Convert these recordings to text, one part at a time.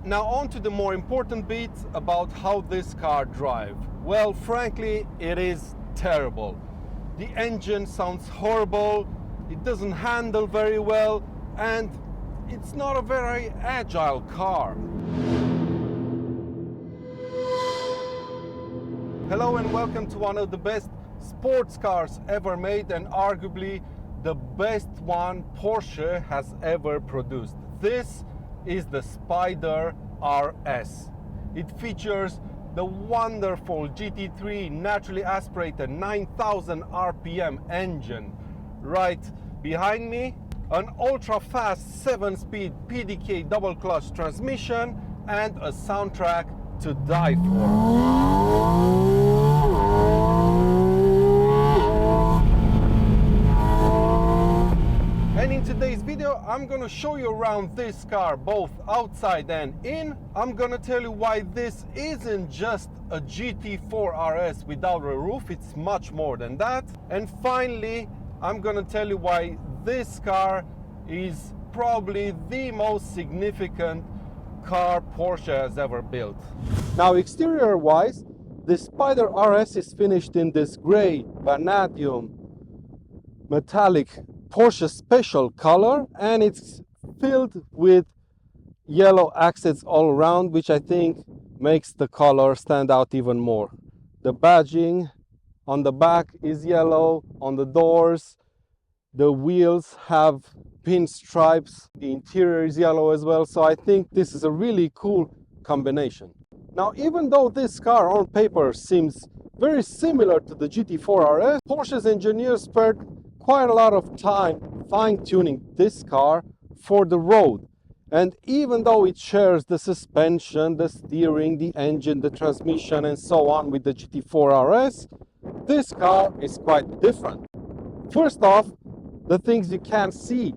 Now on to the more important bit about how this car drives. Well, frankly, it is terrible. The engine sounds horrible, it doesn't handle very well, and it's not a very agile car. Hello and welcome to one of the best sports cars ever made, and arguably the best one Porsche has ever produced. This is the Spyder RS. It features the wonderful GT3 naturally aspirated 9000 RPM engine. Right behind me, an ultra-fast 7-speed PDK double clutch transmission and a soundtrack to die for. And in today's video, I'm gonna show you around this car, both outside and in. I'm gonna tell you why this isn't just a GT4 RS without a roof, it's much more than that. And finally, I'm gonna tell you why this car is probably the most significant car Porsche has ever built. Now, exterior-wise, the Spyder RS is finished in this gray vanadium metallic Porsche special color, and it's filled with yellow accents all around, which I think makes the color stand out even more. The badging on the back is yellow, on the doors, the wheels have pinstripes, the interior is yellow as well, so I think this is a really cool combination. Now, even though this car on paper seems very similar to the GT4 RS, Porsche's engineers spared quite a lot of time fine-tuning this car for the road. And even though it shares the suspension, the steering, the engine, the transmission and so on with the GT4 RS, this car is quite different. First off, the things you can't see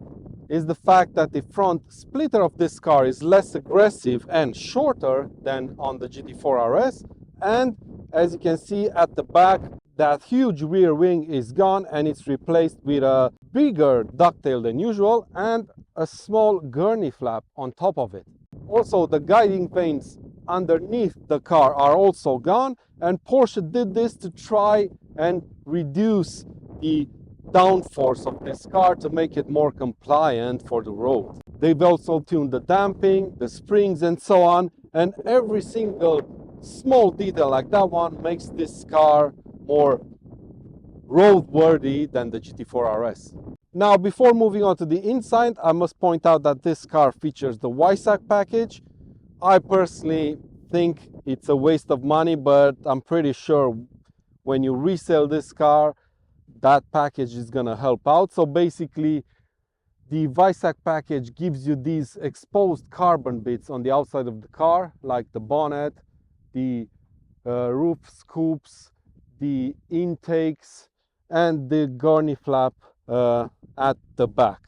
is the fact that the front splitter of this car is less aggressive and shorter than on the GT4 RS, and as you can see at the back, that huge rear wing is gone and it's replaced with a bigger ducktail than usual and a small gurney flap on top of it. Also, the guiding vanes underneath the car are also gone, and Porsche did this to try and reduce the downforce of this car to make it more compliant for the road. They've also tuned the damping, the springs and so on, and every single small detail like that one makes this car more roadworthy than the GT4 RS. Now, before moving on to the inside, I must point out that this car features the Weissach package. I personally think it's a waste of money, but I'm pretty sure when you resell this car, that package is gonna help out. So basically, the Weissach package gives you these exposed carbon bits on the outside of the car, like the bonnet, the roof scoops, the intakes and the gurney flap at the back.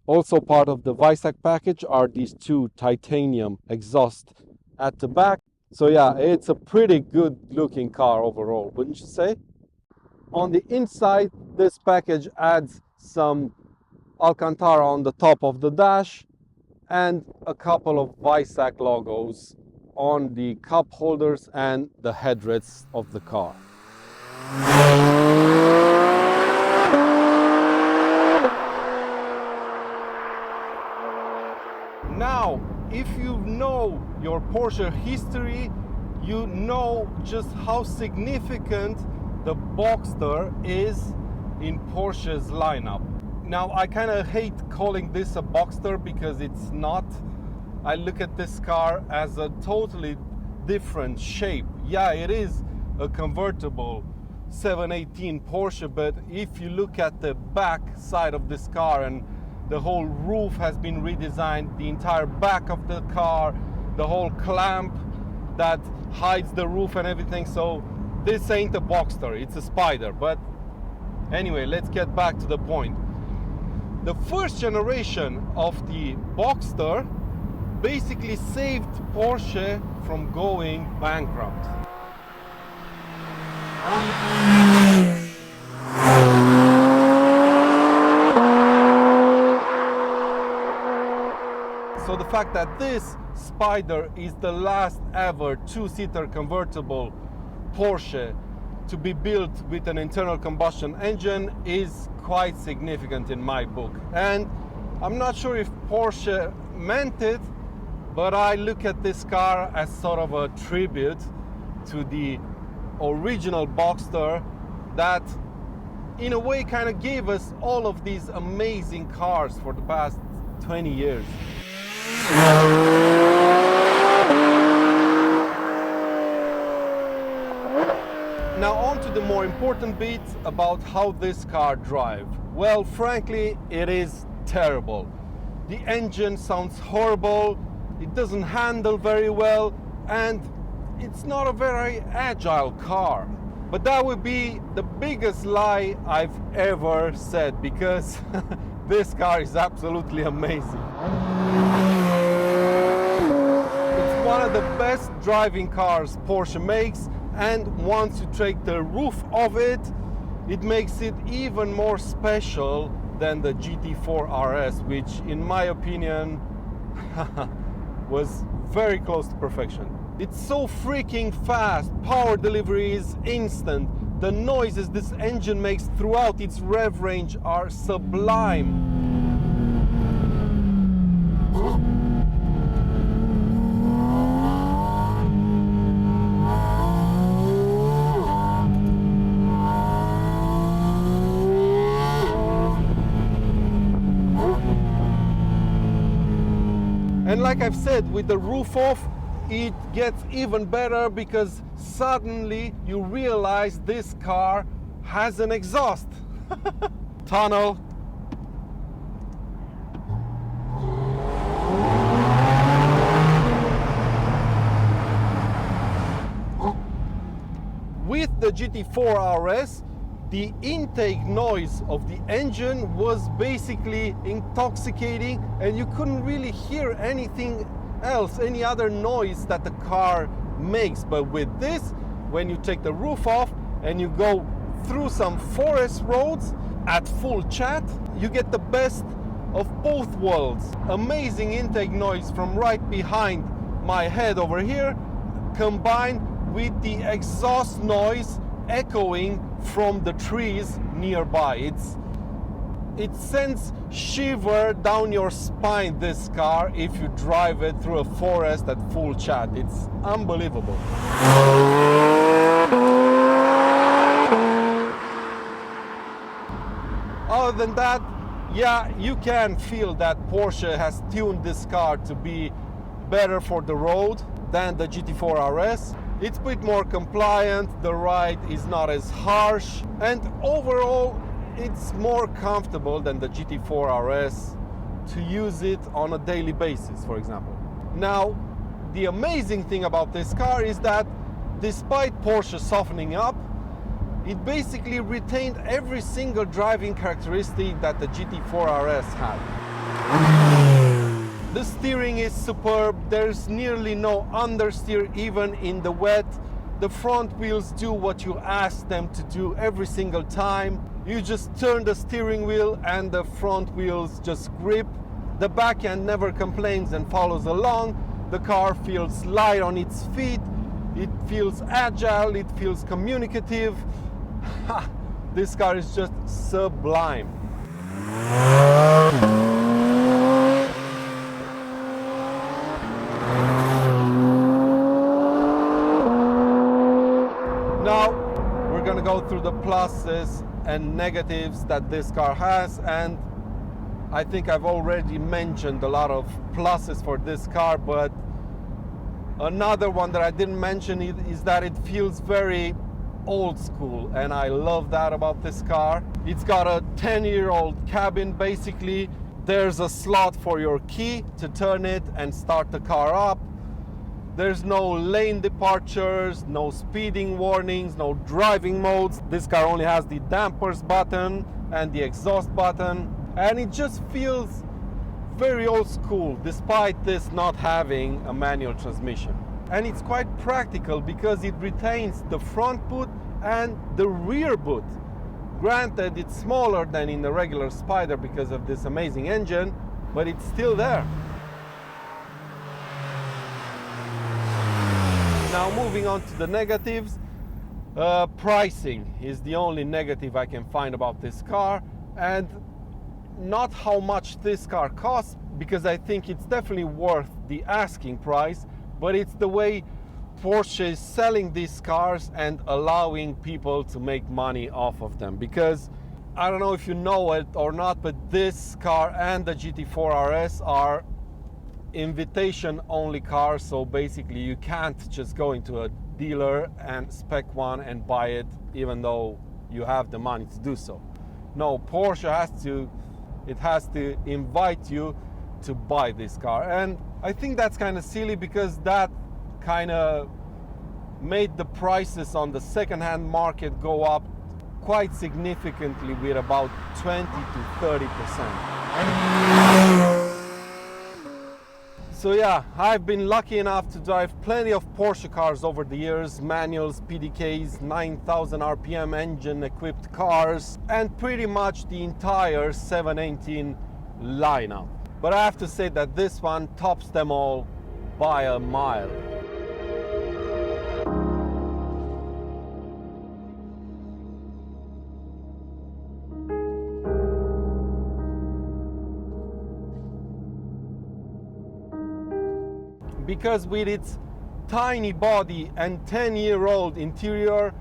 Also part of the Weissach package are these two titanium exhausts at the back. So yeah, it's a pretty good looking car overall, wouldn't you say? On the inside, this package adds some Alcantara on the top of the dash and a couple of Weissach logos on the cup holders and the headrests of the car. Now, if you know your Porsche history, you know just how significant the Boxster is in Porsche's lineup. Now, I kind of hate calling this a Boxster because it's not. I look at this car as a totally different shape. Yeah, it is a convertible 718 Porsche, but if you look at the back side of this car, and the whole roof has been redesigned, the entire back of the car, the whole clamp that hides the roof and everything, so this ain't a Boxster, it's a Spyder. But anyway, let's get back to the point. The first generation of the Boxster basically saved Porsche from going bankrupt. So the fact that this Spyder is the last ever two-seater convertible Porsche to be built with an internal combustion engine is quite significant in my book. And I'm not sure if Porsche meant it, but I look at this car as sort of a tribute to the original Boxster that in a way kind of gave us all of these amazing cars for the past 20 years. Now on to the more important bits about how this car drives. Well, frankly, it is terrible. The engine sounds horrible, it doesn't handle very well, and it's not a very agile car. But that would be the biggest lie I've ever said, because this car is absolutely amazing. It's one of the best driving cars Porsche makes, and once you take the roof of it, it makes it even more special than the GT4 RS, which in my opinion was very close to perfection. It's so freaking fast, power delivery is instant, the noises this engine makes throughout its rev range are sublime. And like I've said, with the roof off, it gets even better because suddenly you realize this car has an exhaust. Tunnel. With the GT4 RS, the intake noise of the engine was basically intoxicating, and you couldn't really hear anything else, any other noise that the car makes. But with this, when you take the roof off and you go through some forest roads at full chat, you get the best of both worlds. Amazing intake noise from right behind my head over here, combined with the exhaust noise echoing from the trees nearby. It sends shiver down your spine, this car, if you drive it through a forest at full chat. It's unbelievable. Other than that, yeah, you can feel that Porsche has tuned this car to be better for the road than the GT4 RS. It's a bit more compliant, the ride is not as harsh, and overall it's more comfortable than the GT4 RS to use it on a daily basis, for example. Now, the amazing thing about this car is that despite Porsche softening up, it basically retained every single driving characteristic that the GT4 RS had. The steering is superb, there's nearly no understeer even in the wet. The front wheels do what you ask them to do every single time. You just turn the steering wheel and the front wheels just grip. The back end never complains and follows along. The car feels light on its feet, it feels agile, it feels communicative. This car is just sublime. Now we're gonna go through the pluses and negatives that this car has, and I think I've already mentioned a lot of pluses for this car, but another one that I didn't mention is that it feels very old school, and I love that about this car. It's got a 10-year-old cabin basically. There's a slot for your key to turn it and start the car up. There's no lane departures, no speeding warnings, no driving modes. This car only has the dampers button and the exhaust button, and it just feels very old school despite this not having a manual transmission. And it's quite practical because it retains the front boot and the rear boot. Granted, it's smaller than in the regular Spyder because of this amazing engine, but it's still there. Now moving on to the negatives. Pricing is the only negative I can find about this car, and not how much this car costs, because I think it's definitely worth the asking price, but it's the way Porsche is selling these cars and allowing people to make money off of them. Because I don't know if you know it or not, but this car and the GT4 RS are invitation only cars, so basically you can't just go into a dealer and spec one and buy it even though you have the money to do so. No, Porsche has to invite you to buy this car, and I think that's kind of silly, because that kind of made the prices on the second-hand market go up quite significantly with about 20 to 30%. So yeah, I've been lucky enough to drive plenty of Porsche cars over the years, manuals, PDKs, 9,000 RPM engine-equipped cars, and pretty much the entire 718 lineup. But I have to say that this one tops them all by a mile. Because with its tiny body and 10-year-old interior,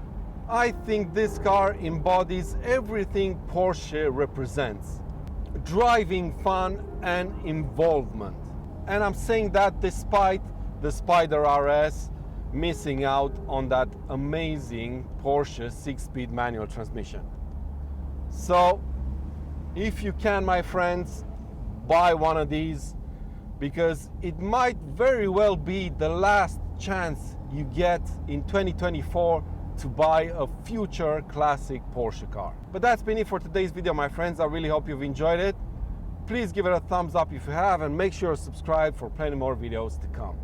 I think this car embodies everything Porsche represents: driving fun and involvement. And I'm saying that despite the Spyder RS missing out on that amazing Porsche 6-speed manual transmission. So if you can, my friends, buy one of these, because it might very well be the last chance you get in 2024 to buy a future classic Porsche car. But that's been it for today's video, my friends. I really hope you've enjoyed it. Please give it a thumbs up if you have, and make sure to subscribe for plenty more videos to come.